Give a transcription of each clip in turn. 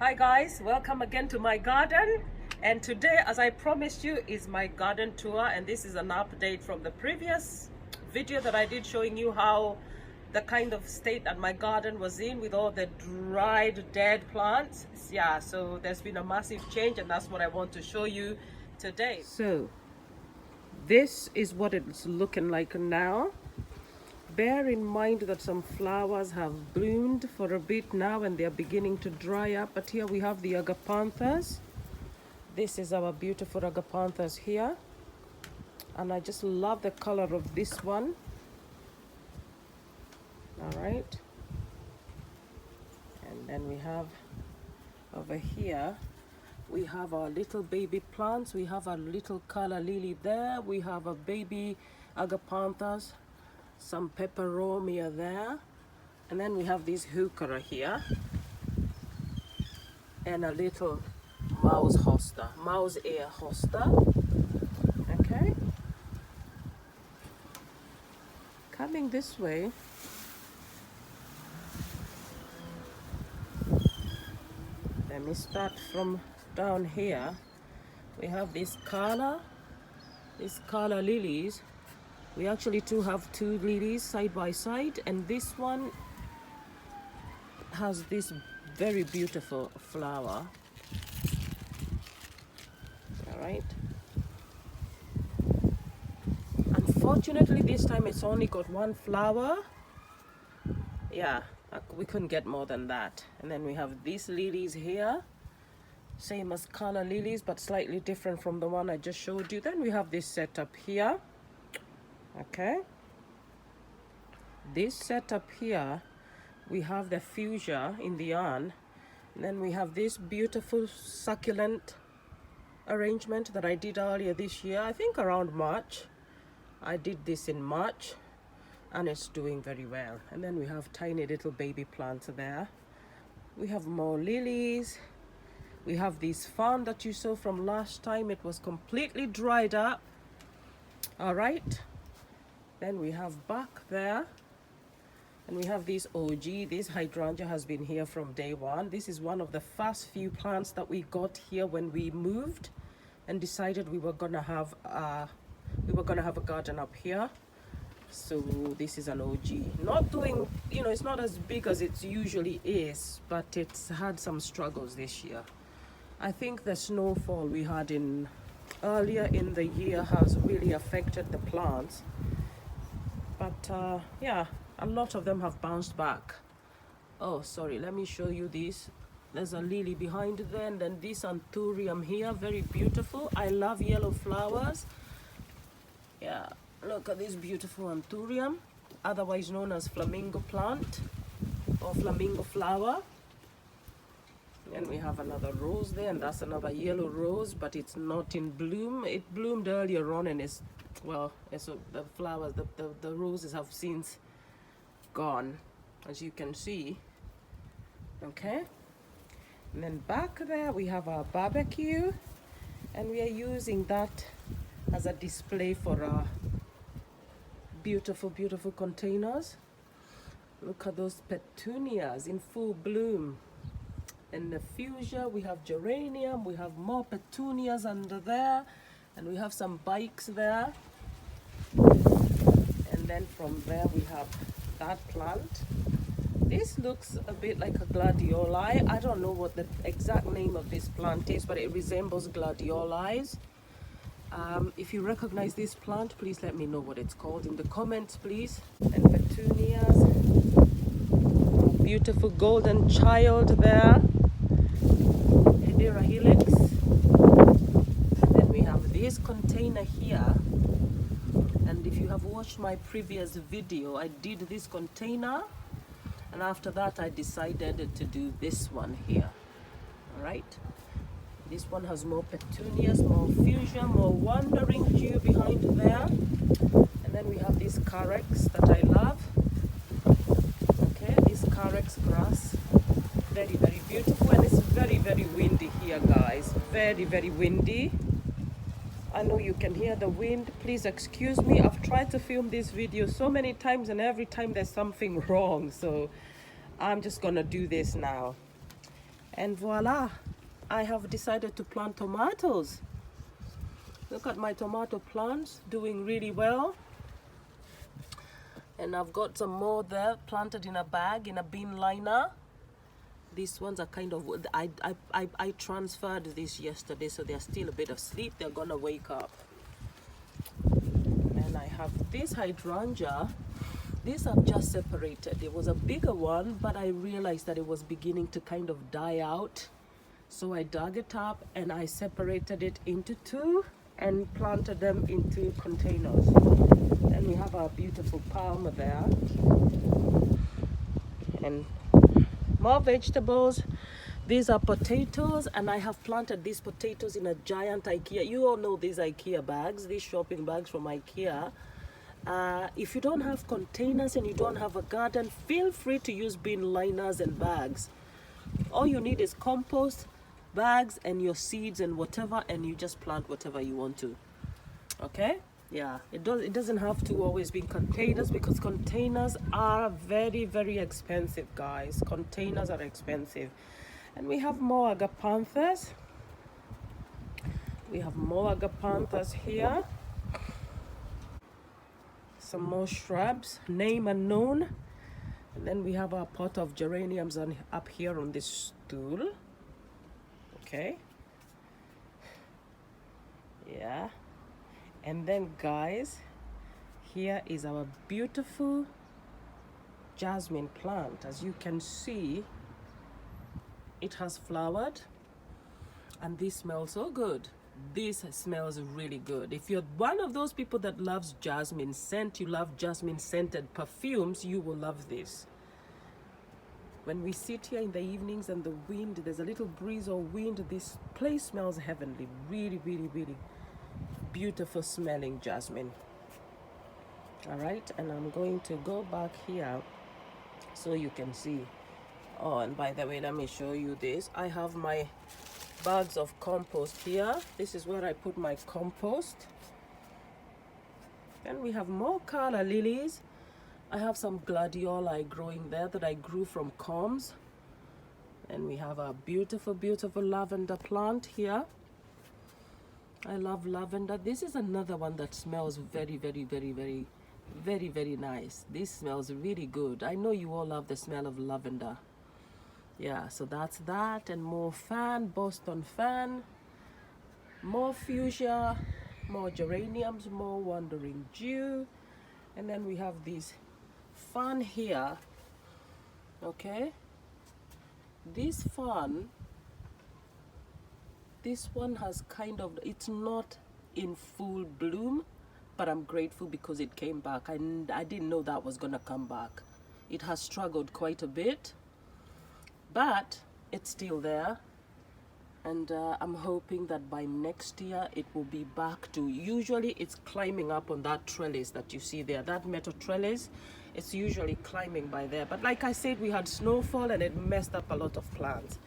Hi guys, welcome again to my garden, and today, as I promised you, is my garden tour, and this is an update from the previous video that I did showing you how the kind of state that my garden was in with all the dried dead plants. Yeah, so there's been a massive change, and that's what I want to show you today. So this is what it's looking like now. Bear in mind that some flowers have bloomed for a bit now and they're beginning to dry up, but here we have the Agapanthus. This is our beautiful Agapanthus here, and I just love the color of this one. All right, and then we have over here, we have our little baby plants. We have our little Calla lily there, we have a baby Agapanthus, some peperomia there, and then we have this heuchera here, and a little mouse ear hosta. Okay, coming this way, let me start from down here. We have this Calla lilies. We actually have two lilies side by side, and this one has this very beautiful flower. All right. Unfortunately, this time it's only got one flower. Yeah, we couldn't get more than that. And then we have these lilies here, same as Calla lilies, but slightly different from the one I just showed you. Then we have this setup here. Okay, this setup here, we have the fuchsia in the yarn, and then we have this beautiful succulent arrangement that I did earlier this year. I think around March. I did this in March, and it's doing very well. And then we have tiny little baby plants there. We have more lilies. We have this fern that you saw from last time. It was completely dried up. All right. Then we have back there, and we have this OG. This hydrangea has been here from day one. This is one of the first few plants that we got here when we moved and decided we were gonna have a garden up here. So this is an OG. Not doing, it's not as big as it usually is, but it's had some struggles this year. I think the snowfall we had in earlier in the year has really affected the plants. But yeah, a lot of them have bounced back. Oh, sorry, let me show you this. There's a lily behind there, and then this anthurium here, very beautiful. I love yellow flowers. Yeah, look at this beautiful anthurium, otherwise known as flamingo plant or flamingo flower. And we have another rose there, and that's another yellow rose, but it's not in bloom. It bloomed earlier on, and it's, well, so the flowers, the roses have since gone, as you can see. Okay, and then back there we have our barbecue, and we are using that as a display for our beautiful containers. Look at those petunias in full bloom. And the fuchsia, we have geranium, we have more petunias under there, and we have some bikes there. And then from there we have that plant. This looks a bit like a gladioli. I don't know what the exact name of this plant is, but it resembles gladiolis. If you recognize this plant, please let me know what it's called in the comments, please. And petunias, beautiful golden child there, helix. And then we have this container here, and if you have watched my previous video, I did this container, and after that I decided to do this one here. All right, this one has more petunias, more fuchsia, more wandering dew behind there. And then we have this carex that I love. Okay, this carex grass, very beautiful, and it's very windy here, guys. Very windy. I know you can hear the wind. Please excuse me. I've tried to film this video so many times, and every time there's something wrong, so I'm just gonna do this now. And voila, I have decided to plant tomatoes. Look at my tomato plants, doing really well. And I've got some more there planted in a bag, in a bin liner. These ones are kind of, I transferred this yesterday, so they're still a bit asleep. They're gonna wake up. And I have this hydrangea. These I've just separated. It was a bigger one, but I realized that it was beginning to kind of die out. So I dug it up and I separated it into two and planted them into containers. And we have our beautiful palm there. And more vegetables. These are potatoes, and I have planted these potatoes in a giant IKEA. You all know these IKEA bags, these shopping bags from IKEA. If you don't have containers and you don't have a garden, feel free to use bin liners and bags. All you need is compost, bags, and your seeds and whatever, and you just plant whatever you want to. Okay? Yeah, it doesn't have to always be containers, because containers are very, very expensive, guys. Containers are expensive. And we have more Agapanthus. We have more Agapanthus here. Some more shrubs, name unknown. And then we have our pot of geraniums up here on this stool. Okay. Yeah. And then, guys, here is our beautiful jasmine plant. As you can see, it has flowered, and this smells so good. This smells really good. If you're one of those people that loves jasmine scent, you love jasmine scented perfumes, you will love this. When we sit here in the evenings and the wind, there's a little breeze or wind, this place smells heavenly. Really, really, really beautiful smelling jasmine. All right, and I'm going to go back here so you can see. Oh, and by the way, let me show you this. I have my bags of compost here. This is where I put my compost. Then we have more Calla lilies. I have some gladioli growing there that I grew from combs. And we have a beautiful, beautiful lavender plant here. I love lavender. This is another one that smells very, very, very, very, very, very nice. This smells really good. I know you all love the smell of lavender. Yeah, so that's that. And more fan, Boston fan, more fuchsia, more geraniums, more wandering dew. And then we have this fan here. Okay, this fan, this one has kind of, it's not in full bloom, but I'm grateful because it came back. I didn't know that was gonna come back. It has struggled quite a bit, but it's still there. And I'm hoping that by next year it will be back to, usually it's climbing up on that trellis that you see there, that metal trellis. It's usually climbing by there, but like I said, we had snowfall and it messed up a lot of plants.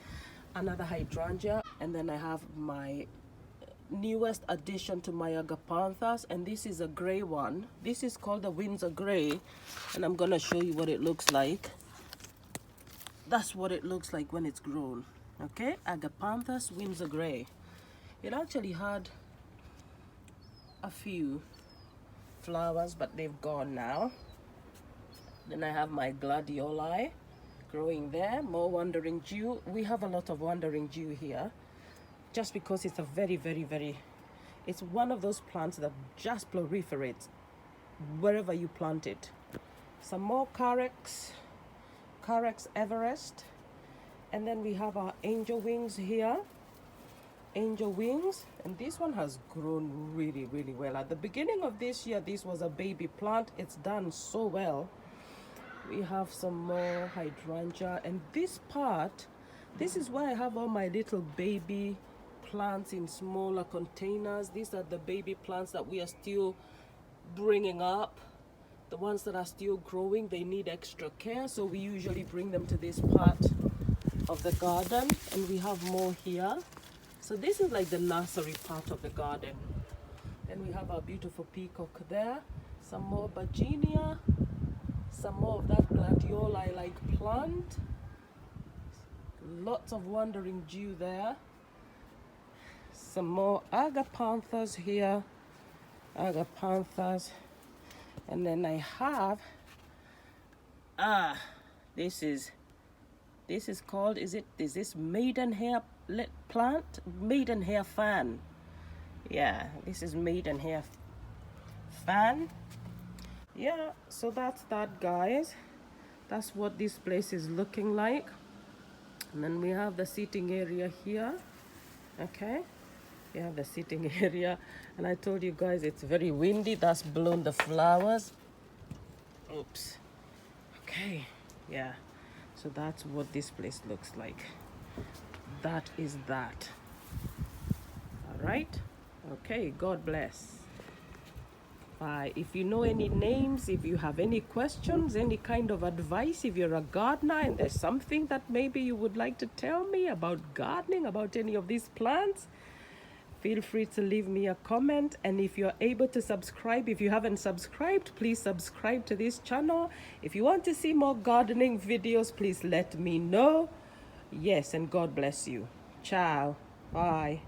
Another hydrangea, and then I have my newest addition to my Agapanthus, and this is a gray one. This is called the Windsor Gray, and I'm gonna show you what it looks like. That's what it looks like when it's grown. Okay, Agapanthus Windsor Gray. It actually had a few flowers, but they've gone now. Then I have my gladioli growing there, more wandering dew. We have a lot of wandering dew here, just because it's a very, very, very, it's one of those plants that just proliferates wherever you plant it. Some more Carex Everest. And then we have our angel wings here. Angel wings, and this one has grown really, really well. At the beginning of this year, this was a baby plant. It's done so well. We have some more hydrangea, and this part, this is where I have all my little baby plants in smaller containers. These are the baby plants that we are still bringing up. The ones that are still growing, they need extra care, so we usually bring them to this part of the garden. And we have more here. So this is like the nursery part of the garden. Then we have our beautiful peacock there, some more Virginia, some more of that gladioli like plant, Lots of wandering Jew there. Some more Agapanthus here. Agapanthus. And then I have this is called, is this maidenhair plant? Maidenhair fan. Yeah, this is maidenhair fan. Yeah, so that's that, guys. That's what this place is looking like. And then we have the seating area here. Okay, we have the sitting area, and I told you guys it's very windy. That's blown the flowers. Oops. Okay, yeah, so that's what this place looks like. That is that. All right. Okay, God bless. Bye. If you know any names, if you have any questions, any kind of advice, if you're a gardener and there's something that maybe you would like to tell me about gardening, about any of these plants, feel free to leave me a comment. And if you're able to subscribe, if you haven't subscribed, please subscribe to this channel. If you want to see more gardening videos, please let me know. Yes, and God bless you. Ciao. Bye.